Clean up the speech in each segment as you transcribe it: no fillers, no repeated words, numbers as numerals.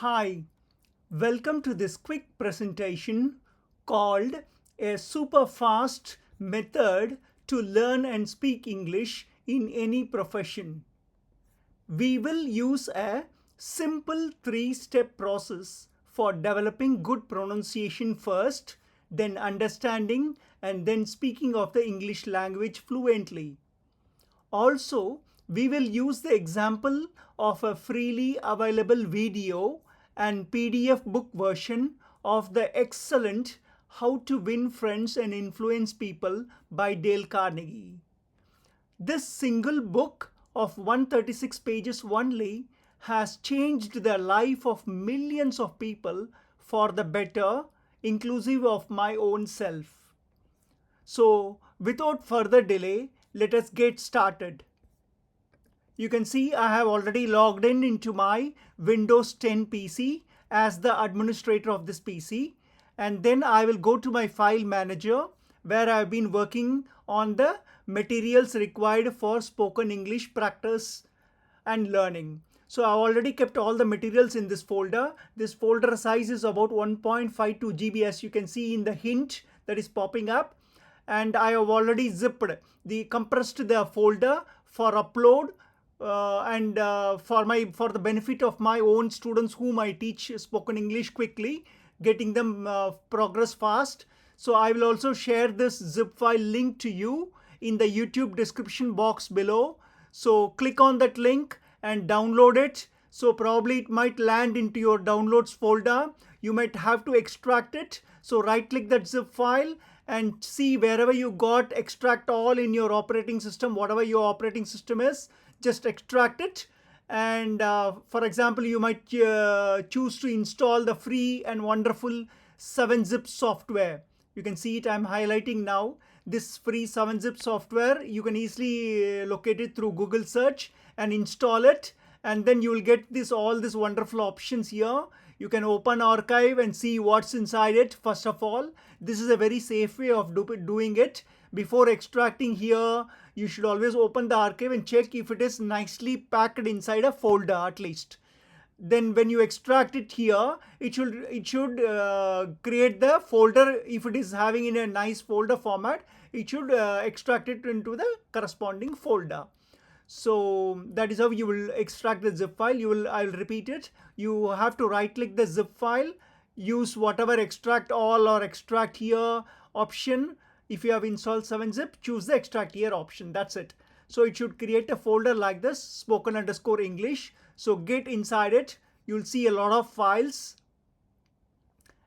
Hi, welcome to this quick presentation called a super fast method to learn and speak English in any profession. We will use a simple three-step process for developing good pronunciation first, then understanding, and then speaking of the English language fluently. Also, we will use the example of a freely available video and PDF book version of the excellent How to Win Friends and Influence People by Dale Carnegie. This single book of 136 pages only has changed the life of millions of people for the better, inclusive of my own self. So, without further delay, let us get started. You can see I have already logged in into my Windows 10 PC as the administrator of this PC, and then I will go to my file manager where I have been working on the materials required for spoken English practice and learning. So I've already kept all the materials in this folder. This folder size is about 1.52 GB, as you can see in the hint that is popping up, and I have already zipped the compressed the folder for upload and for the benefit of my own students whom I teach spoken English quickly, getting them progress fast. So I will also share this zip file link to you in the YouTube description box below. So click on that link and download it. So probably it might land into your downloads folder. You might have to extract it. So right click that zip file and see wherever you got extract all in your operating system, whatever your operating system is, just extract it. And for example, you might choose to install the free and wonderful 7-zip software. You can see it, I'm highlighting now. This free 7-zip software, you can easily locate it through Google search and install it. And then you will get all these wonderful options here. You can open archive and see what's inside it. First of all, this is a very safe way of doing it. Before extracting here, you should always open the archive and check if it is nicely packed inside a folder at least. Then when you extract it here, it should create the folder. If it is having in a nice folder format, it should extract it into the corresponding folder. So that is how you will extract the zip file. I will repeat it. You have to right click the zip file, use whatever extract all or extract here option. If you have installed 7-zip, choose the extract here option. That's it. So it should create a folder like this, spoken_English. So get inside it. You'll see a lot of files,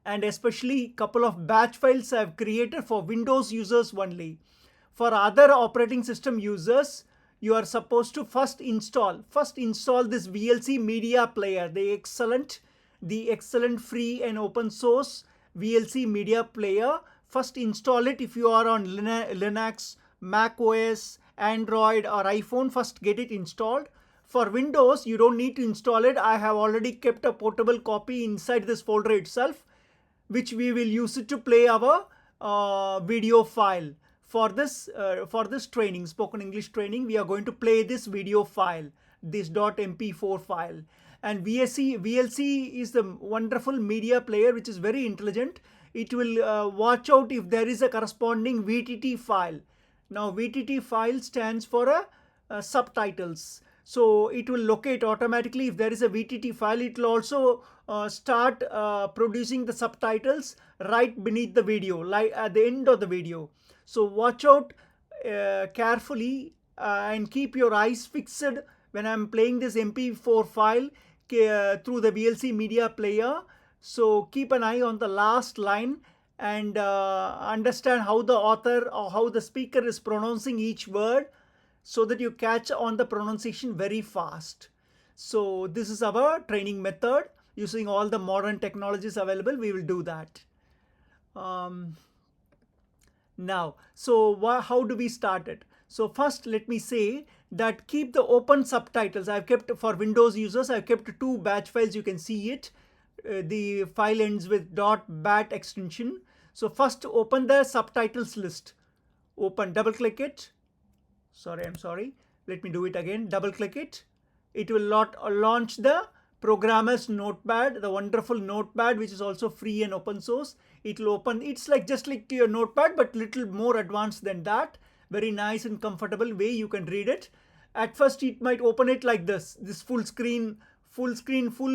and especially couple of batch files I've created for Windows users only. For other operating system users, you are supposed to first install this VLC media player, the excellent free and open source VLC media player. First install it if you are on Linux, Mac OS, Android or iPhone. First get it installed. For Windows, you don't need to install it. I have already kept a portable copy inside this folder itself, which we will use it to play our video file. For this training, spoken English training, we are going to play this video file, this .mp4 file. And VLC is the wonderful media player which is very intelligent. It will watch out if there is a corresponding VTT file. Now VTT file stands for subtitles. So it will locate automatically if there is a VTT file. It will also start producing the subtitles right beneath the video, like at the end of the video. So watch out carefully and keep your eyes fixed when I'm playing this MP4 file through the VLC media player. So keep an eye on the last line and understand how the author or how the speaker is pronouncing each word, so that you catch on the pronunciation very fast. So this is our training method using all the modern technologies available. We will do that. Now, so how do we start it? So first let me say that keep the open subtitles. I've kept, for Windows users, I've kept 2 batch files. You can see it. The file ends with .bat extension. So first open the subtitles list. Open, double click it. I'm sorry. Let me do it again. Double click it. It will launch the programmer's notepad, the wonderful notepad, which is also free and open source. It will open, it's like just like your notepad, but little more advanced than that. Very nice and comfortable way you can read it. At first it might open it like this full screen, full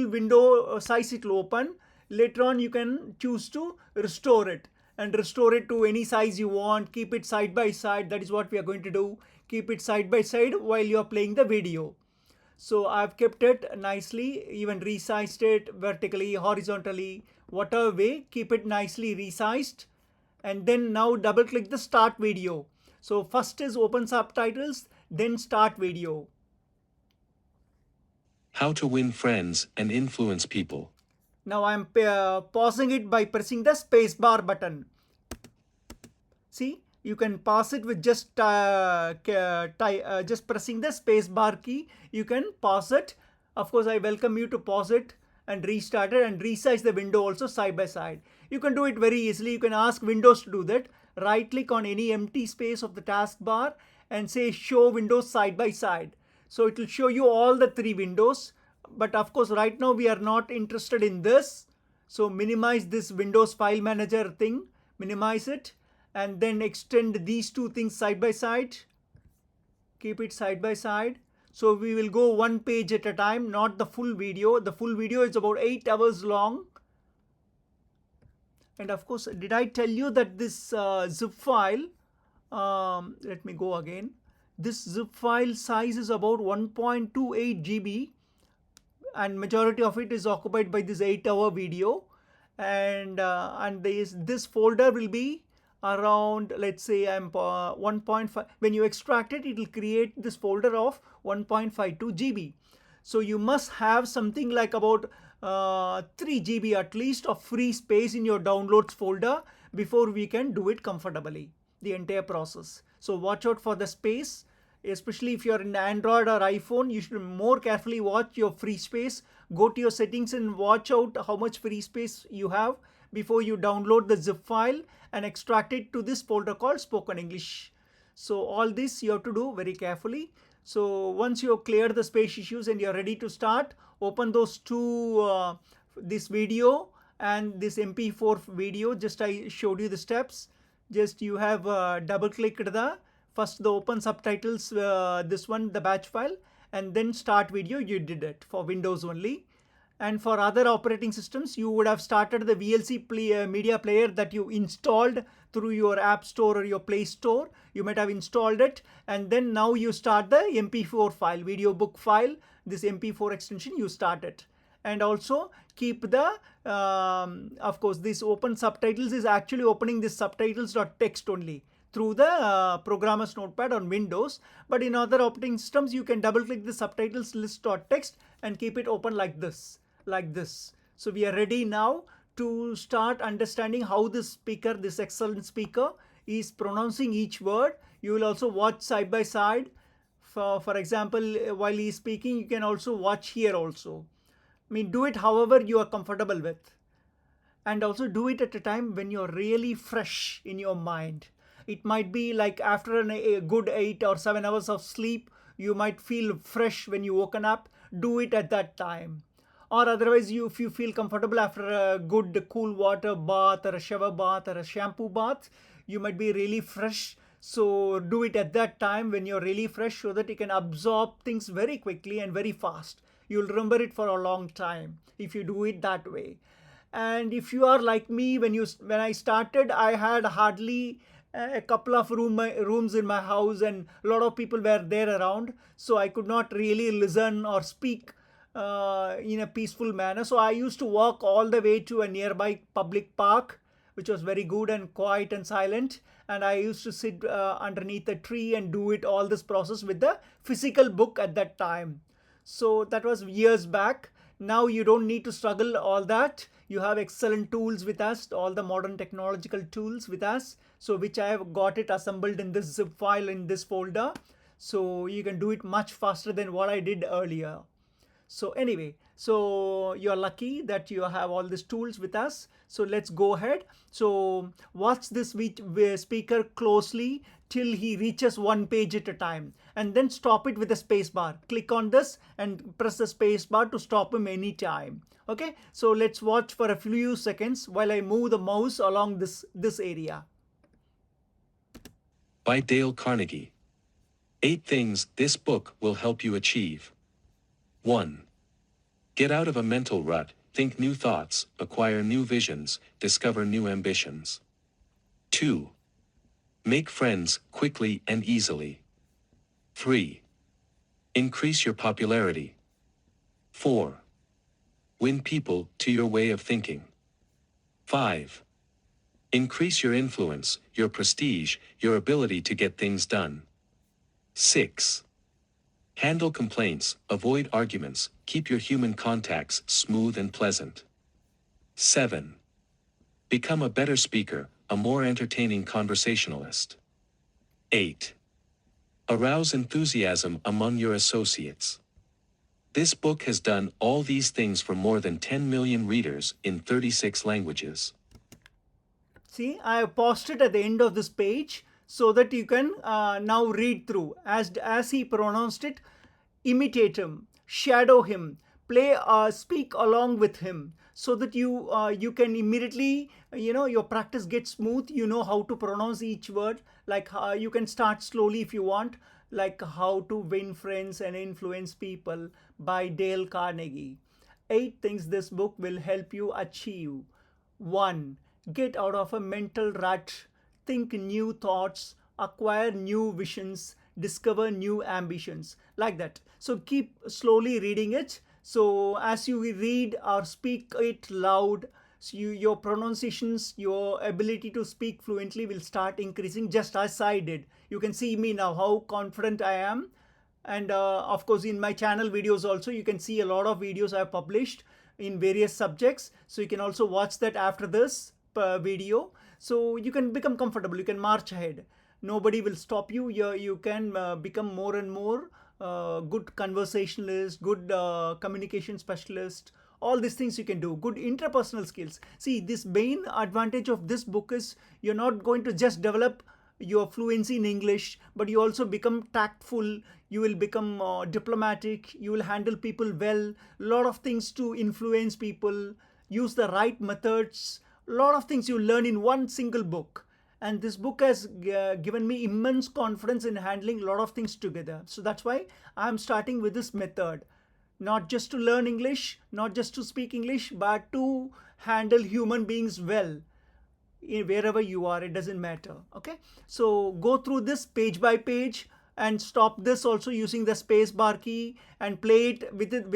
window size it will open. Later on you can choose to restore it and restore it to any size you want. Keep it side by side. That is what we are going to do. Keep it side by side while you are playing the video. So I've kept it nicely, even resized it vertically, horizontally, whatever way. Keep it nicely resized. And then now double click the start video. So first is open subtitles, then start video. How to win friends and influence people. Now I'm pausing it by pressing the spacebar button. See, you can pause it with just pressing the spacebar key. You can pause it. Of course, I welcome you to pause it and restart it and resize the window also side by side. You can do it very easily. You can ask Windows to do that. Right click on any empty space of the taskbar and say show windows side by side. So it will show you all the three windows. But of course, right now we are not interested in this. So minimize this Windows File Manager thing. Minimize it. And then extend these two things side by side. Keep it side by side. So we will go one page at a time, not the full video. The full video is about 8 hours long. And of course, did I tell you that this zip file, let me go again. This zip file size is about 1.28 GB and majority of it is occupied by this 8-hour video. And this folder will be around, let's say I'm 1.5. When you extract it, it will create this folder of 1.52 GB. So you must have something like about 3 GB at least of free space in your downloads folder before we can do it comfortably, the entire process. So watch out for the space, especially if you're in Android or iPhone. You should more carefully watch your free space. Go to your settings and watch out how much free space you have before you download the zip file and extract it to this folder called Spoken English. So all this you have to do very carefully. So once you have cleared the space issues and you're ready to start, open those two, this video and this MP4 video. Just I showed you the steps. Just you have double clicked the first the open subtitles, this one, the batch file, and then start video. You did it for Windows only. And for other operating systems, you would have started the VLC media player that you installed through your App Store or your Play Store. You might have installed it. And then now you start the MP4 file, video book file, this MP4 extension, you start it. And also keep the, of course, this open subtitles is actually opening this subtitles.txt only through the programmer's notepad on Windows. But in other operating systems, you can double click the subtitles list.txt and keep it open like this. So we are ready now to start understanding how this speaker, this excellent speaker, is pronouncing each word. You will also watch side by side. For example, while he is speaking, you can also watch here also. I mean, do it however you are comfortable with. And also do it at a time when you're really fresh in your mind. It might be like after a good 8 or 7 hours of sleep, you might feel fresh when you woken up. Do it at that time. Or otherwise, if you feel comfortable after a good cool water bath or a shower bath or a shampoo bath, you might be really fresh. So do it at that time when you're really fresh so that you can absorb things very quickly and very fast. You'll remember it for a long time if you do it that way. And if you are like me, when I started, I had hardly a couple of rooms in my house and a lot of people were there around. So I could not really listen or speak in a peaceful manner. So I used to walk all the way to a nearby public park, which was very good and quiet and silent. And I used to sit underneath a tree and do it all this process with the physical book at that time. So that was years back. Now you don't need to struggle all that. You have excellent tools with us, all the modern technological tools with us. So which I have got it assembled in this zip file in this folder. So you can do it much faster than what I did earlier. So anyway, so you're lucky that you have all these tools with us. So let's go ahead. So watch this speaker closely till he reaches one page at a time, and then stop it with the space bar. Click on this and press the space bar to stop him anytime. Okay, so let's watch for a few seconds while I move the mouse along this area. By Dale Carnegie. 8 things this book will help you achieve. 1. Get out of a mental rut, think new thoughts, acquire new visions, discover new ambitions. 2. Make friends quickly and easily. 3. Increase your popularity. 4. Win people to your way of thinking. 5. Increase your influence, your prestige, your ability to get things done. 6. Handle complaints, avoid arguments, keep your human contacts smooth and pleasant. 7. Become a better speaker, a more entertaining conversationalist. 8. Arouse enthusiasm among your associates. This book has done all these things for more than 10 million readers in 36 languages. See, I have paused it at the end of this page so that you can now read through. As he pronounced it, imitate him, shadow him, speak along with him, so that you can immediately, your practice gets smooth. You know how to pronounce each word. Like you can start slowly if you want, like How to Win Friends and Influence People by Dale Carnegie. 8 things this book will help you achieve. 1. Get out of a mental rut, think new thoughts, acquire new visions, discover new ambitions. Like that. So keep slowly reading it. So as you read or speak it loud, so your pronunciations, your ability to speak fluently will start increasing, just as I did. You can see me now, how confident I am. And of course, in my channel videos also, you can see a lot of videos I have published in various subjects. So you can also watch that after this video. So you can become comfortable, you can march ahead. Nobody will stop you. You can become more and more good conversationalist, good communication specialist. All these things you can do. Good interpersonal skills. See, this main advantage of this book is you're not going to just develop your fluency in English, but you also become tactful. You will become diplomatic. You will handle people well. A lot of things to influence people. Use the right methods. A lot of things you learn in one single book. And this book has given me immense confidence in handling a lot of things together. So that's why I'm starting with this method. Not just to learn English, not just to speak English, but to handle human beings well. Wherever you are, it doesn't matter. Okay, so go through this page by page and stop this also using the space bar key and play it with it,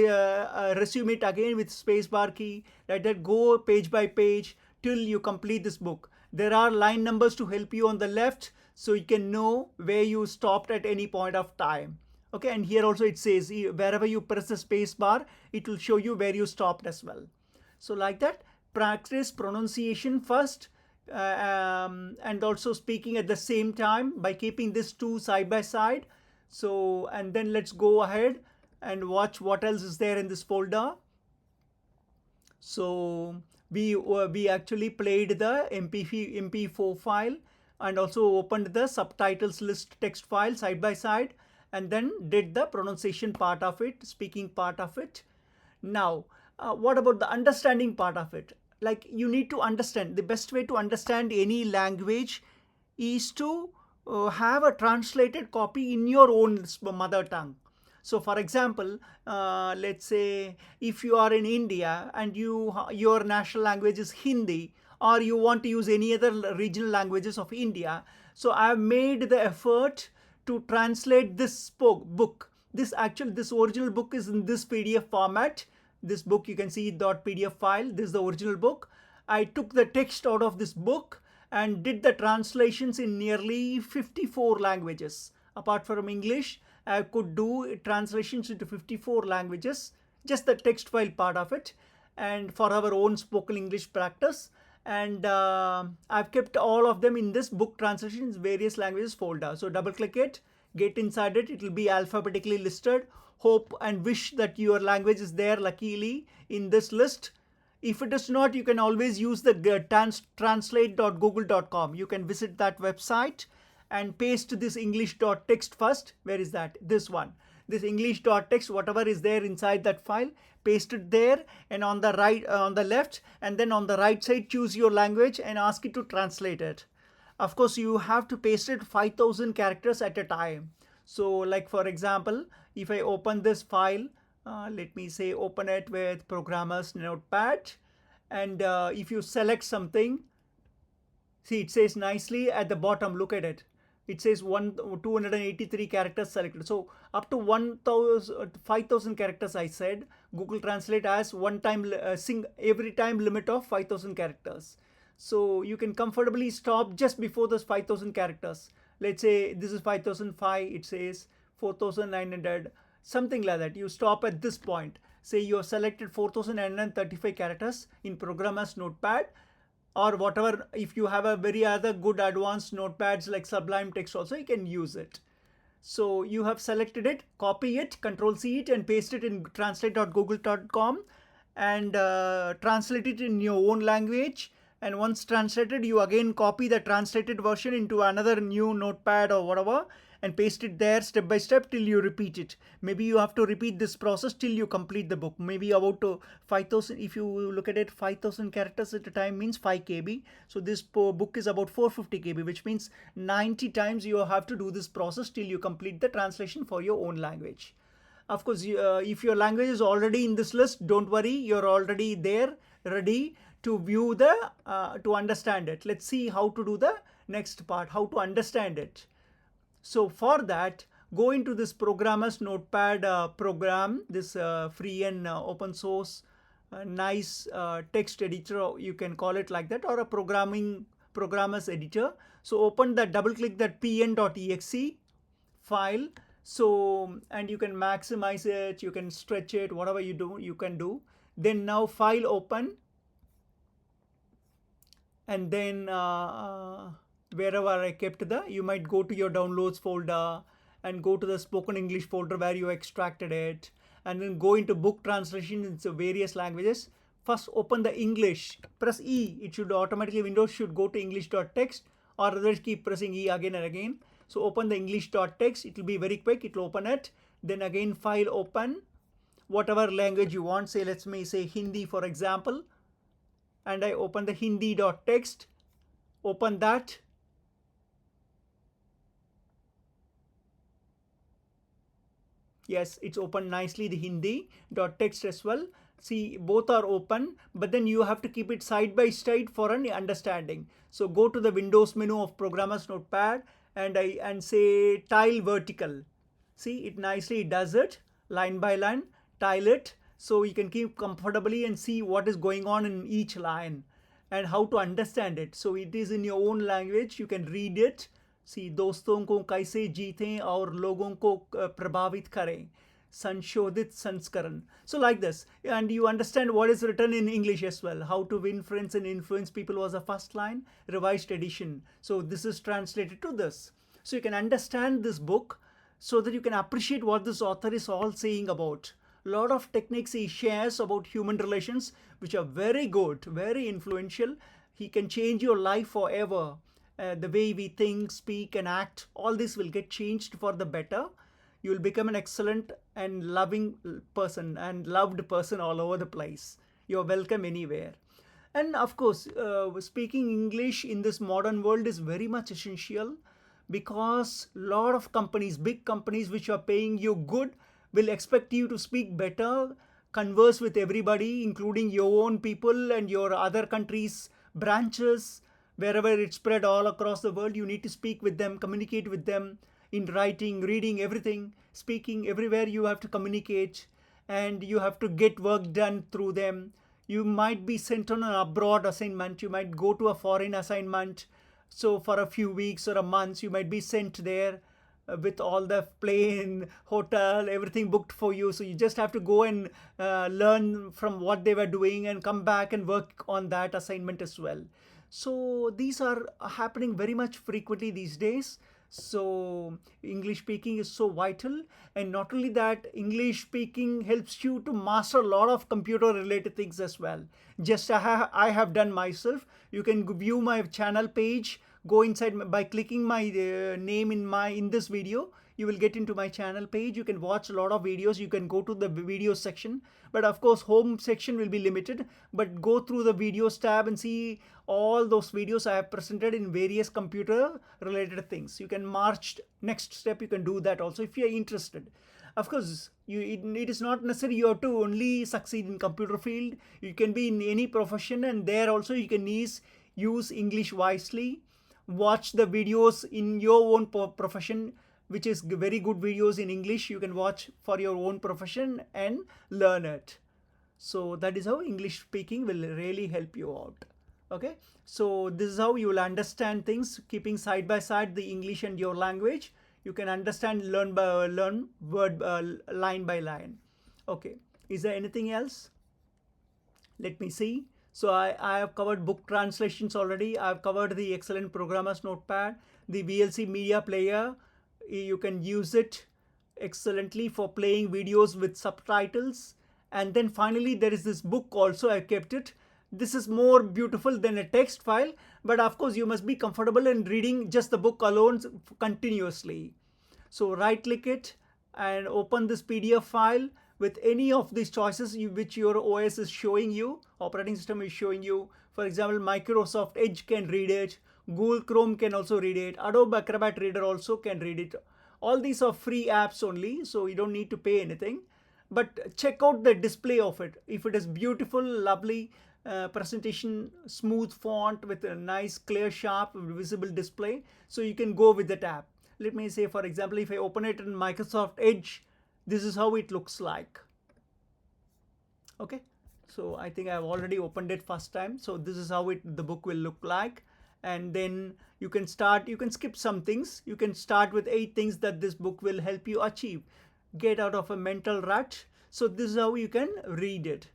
resume it again with space bar key. Like that, go page by page till you complete this book. There are line numbers to help you on the left, so you can know where you stopped at any point of time. Okay, and here also it says wherever you press the space bar, it will show you where you stopped as well. So like that, practice pronunciation first, and also speaking at the same time by keeping these two side by side. So, and then let's go ahead and watch what else is there in this folder. So we actually played the MP4 file and also opened the subtitles list text file side by side, and then did the pronunciation part of it, speaking part of it. Now, what about the understanding part of it? Like, you need to understand. The best way to understand any language is to have a translated copy in your own mother tongue. So for example, let's say if you are in India and your national language is Hindi, or you want to use any other regional languages of India, so I have made the effort to translate this book. This original book is in this PDF format. This book, you can see .pdf file. This is the original book. I took the text out of this book and did the translations in nearly 54 languages. Apart from English, I could do translations into 54 languages, just the text file part of it, and for our own spoken English practice. And I've kept all of them in this book translations various languages folder. So double click it, get inside it, it will be alphabetically listed. hope and wish that your language is there luckily in this list. If it is not, you can always use the translate.google.com. You can visit that website and paste this english.text first. Where is that? This one. This english.text, whatever is there inside that file, paste it there, and on the right, on the left, and then on the right side, choose your language and ask it to translate it. Of course, you have to paste it 5,000 characters at a time. So like for example, if I open this file, let me say open it with programmer's notepad, and if you select something, see it says nicely at the bottom, look at it. It says 283 characters selected. So up to 5,000 characters, I said Google Translate has one time every time limit of 5,000 characters. So you can comfortably stop just before those 5,000 characters. Let's say this is 5,005, it says 4,900, something like that. You stop at this point. Say you have selected 4,935 characters in programmer's notepad, or whatever. If you have a very other good advanced notepads like Sublime Text also, you can use it. So you have selected it, copy it, control C it, and paste it in translate.google.com, and translate it in your own language. And once translated, you again copy the translated version into another new notepad or whatever, and paste it there step by step till you repeat it. Maybe you have to repeat this process till you complete the book. Maybe about 5,000, if you look at it, 5,000 characters at a time means 5 KB. So this book is about 450 KB, which means 90 times you have to do this process till you complete the translation for your own language. Of course, if your language is already in this list, don't worry, you're already there, ready to view to understand it. Let's see how to do the next part, how to understand it. So for that, go into this programmer's notepad program, this free and open source nice text editor, you can call it like that, or a programmer's editor. So open that, double click that pn.exe file. So, and you can maximize it, you can stretch it, whatever you can do. Then now file open, and then wherever I kept you might go to your downloads folder and go to the spoken English folder where you extracted it, and then go into book translation in various languages. First open the English, press E, it should automatically, Windows should go to english.text, or otherwise keep pressing E again and again. So open the english.text, it will be very quick, it will open it. Then again file open, whatever language you want, say let's say Hindi for example, and I open the hindi.text, open that. Yes, it's open nicely, the hindi.text as well. See, both are open, but then you have to keep it side by side for an understanding. So go to the Windows menu of Programmer's Notepad and say tile vertical. See, it nicely does it line by line, tile it, so you can keep comfortably and see what is going on in each line and how to understand it. So it is in your own language, you can read it. See, दोस्तों को कैसे जीतें और लोगों को प्रभावित करें, संशोधित संस्करण. So like this, and you understand what is written in English as well. How to win friends and influence people was the first line, revised edition. So this is translated to this. So you can understand this book so that you can appreciate what this author is all saying about. A lot of techniques he shares about human relations, which are very good, very influential. He can change your life forever. The way we think, speak, and act, all this will get changed for the better. You will become an excellent and loving person and loved person all over the place. You're welcome anywhere. And of course, speaking English in this modern world is very much essential, because a lot of companies, big companies which are paying you good, will expect you to speak better, converse with everybody, including your own people and your other countries' branches. Wherever it's spread all across the world, you need to speak with them, communicate with them in writing, reading, everything, speaking, everywhere you have to communicate, and you have to get work done through them. You might be sent on an abroad assignment, you might go to a foreign assignment. So for a few weeks or a month, you might be sent there with all the plane, hotel, everything booked for you. So you just have to go and learn from what they were doing and come back and work on that assignment as well. So these are happening very much frequently these days. So English speaking is so vital, and not only that, English speaking helps you to master a lot of computer related things as well. Just I have done myself. You can view my channel page, go inside by clicking my name in this video. You will get into my channel page. You can watch a lot of videos. You can go to the video section, but of course home section will be limited. But go through the videos tab and see all those videos I have presented in various computer related things. You can march next step. You can do that also if you are interested. Of course, it is not necessary you have to only succeed in computer field. You can be in any profession, and there also you can use English wisely. Watch the videos in your own profession, which is very good videos in English. You can watch for your own profession and learn it. So that is how English speaking will really help you out. Okay, so this is how you will understand things, keeping side by side the English and your language. You can understand, learn word line by line. Okay, is there anything else? Let me see. So I have covered book translations already. I've covered the excellent programmer's notepad, the VLC media player. You can use it excellently for playing videos with subtitles. And then finally there is this book also. I kept it. This is more beautiful than a text file, but of course you must be comfortable in reading just the book alone continuously. So right click it and open this PDF file with any of these choices which your OS is showing you, operating system is showing you. For example, Microsoft Edge can read it, Google Chrome can also read it, Adobe Acrobat Reader also can read it. All these are free apps only, so you don't need to pay anything. But check out the display of it. If it is beautiful, lovely presentation, smooth font with a nice, clear, sharp, visible display, so you can go with that app. Let me say, for example, if I open it in Microsoft Edge, this is how it looks like. Okay, so I think I've already opened it first time. So this is how the book will look like. And then you can skip some things. You can start with 8 things that this book will help you achieve. Get out of a mental rut. So this is how you can read it.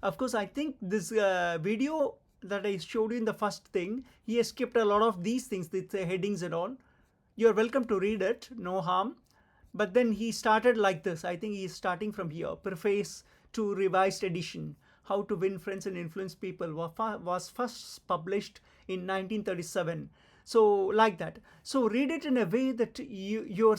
Of course, I think this video that I showed you in the first thing, he has skipped a lot of these things, the headings and all. You're welcome to read it, no harm. But then he started like this. I think he is starting from here. Preface to revised edition. How to Win Friends and Influence People was first published in 1937. So like that. So read it in a way that you're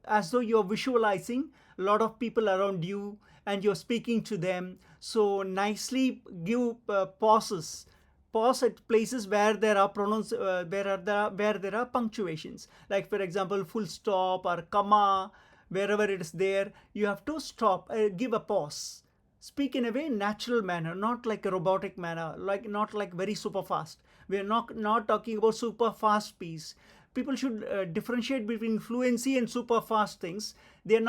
as though you're visualizing a lot of people around you and you're speaking to them. So nicely give pauses. Pause at places where there are where there are punctuations, like for example full stop or comma. Wherever it is there, you have to stop, give a pause, speak in a very natural manner, not like a robotic manner, not like very super fast. We are not talking about super fast speeds. People should differentiate between fluency and super fast things. They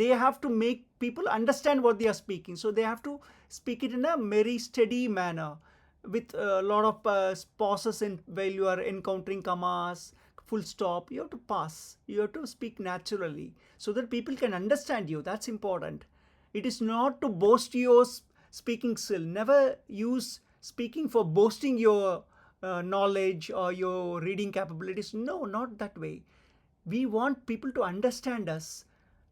have to make people understand what they are speaking, so they have to speak it in a very steady manner with a lot of pauses in while you are encountering commas, full stop. You have to pass, you have to speak naturally so that people can understand you. That's important. It is not to boast your speaking skill. Never use speaking for boasting your knowledge or your reading capabilities. No, not that way. We want people to understand us,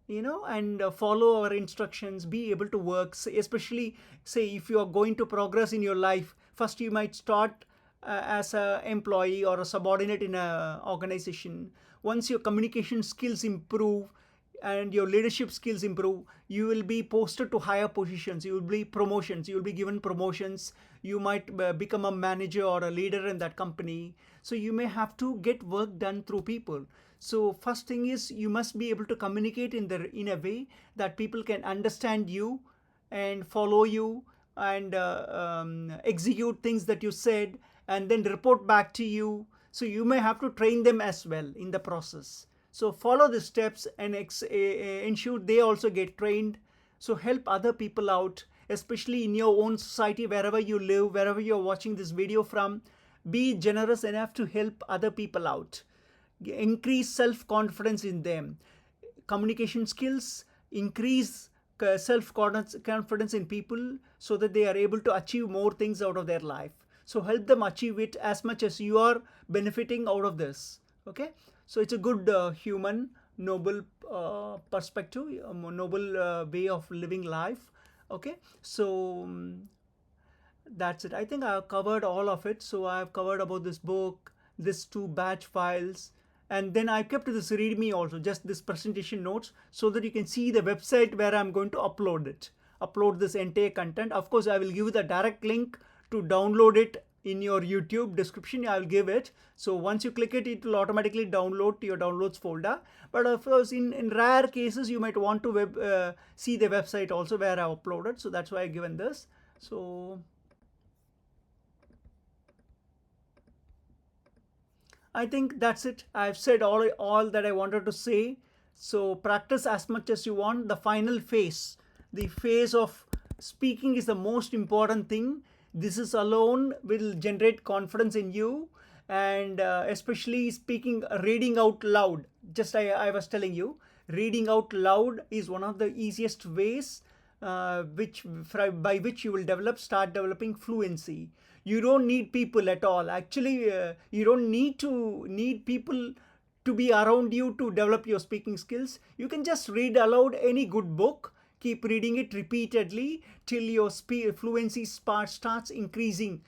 and follow our instructions, be able to work. Especially, say, if you are going to progress in your life, first you might start as an employee or a subordinate in an organization. Once your communication skills improve and your leadership skills improve, you will be posted to higher positions. You will be promotions. You will be given promotions. You might become a manager or a leader in that company. So you may have to get work done through people. So first thing is you must be able to communicate in a way that people can understand you and follow you and execute things that you said and then report back to you. So you may have to train them as well in the process. So follow the steps and ensure they also get trained. So help other people out, especially in your own society, wherever you live, wherever you're watching this video from. Be generous enough to help other people out. Increase self-confidence in them. Communication skills, increase self-confidence in people so that they are able to achieve more things out of their life. So help them achieve it as much as you are benefiting out of this. Okay, So it's a good human, noble perspective, noble way of living life. Okay, so that's it. I think I've covered all of it. So I've covered about this book, this two batch files, and then I kept this readme also, just this presentation notes, so that you can see the website where I'm going to upload it, upload this entire content. Of course, I will give the direct link to download it in your YouTube description. I'll give it. So once you click it, it will automatically download to your downloads folder. But of course, in rare cases, you might want to see the website also where I uploaded. So that's why I've given this. So I think that's it. I've said all that I wanted to say. So practice as much as you want. The final phase, the phase of speaking is the most important thing. This is alone will generate confidence in you, and especially speaking, reading out loud. Just I was telling you, reading out loud is one of the easiest ways by which you will start developing fluency. You don't need people at all. Actually, you don't need people to be around you to develop your speaking skills. You can just read aloud any good book, keep reading it repeatedly till your fluency starts increasing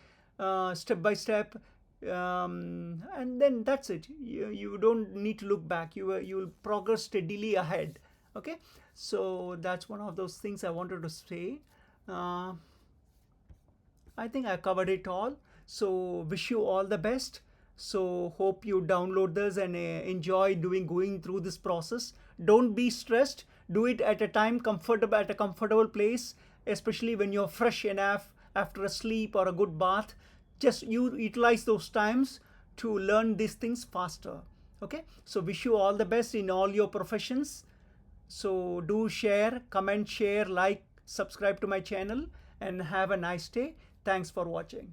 step by step, and then that's it. You don't need to look back. You will progress steadily ahead. Okay, so that's one of those things I wanted to say. uh, I think I covered it all. So wish you all the best. So hope you download this and enjoy going through this process. Don't be stressed. Do it at a time comfortable at a comfortable place, especially when you're fresh enough after a sleep or a good bath. Just you utilize those times to learn these things faster. Okay. So wish you all the best in all your professions. So do share, comment, share, like, subscribe to my channel, and have a nice day. Thanks for watching.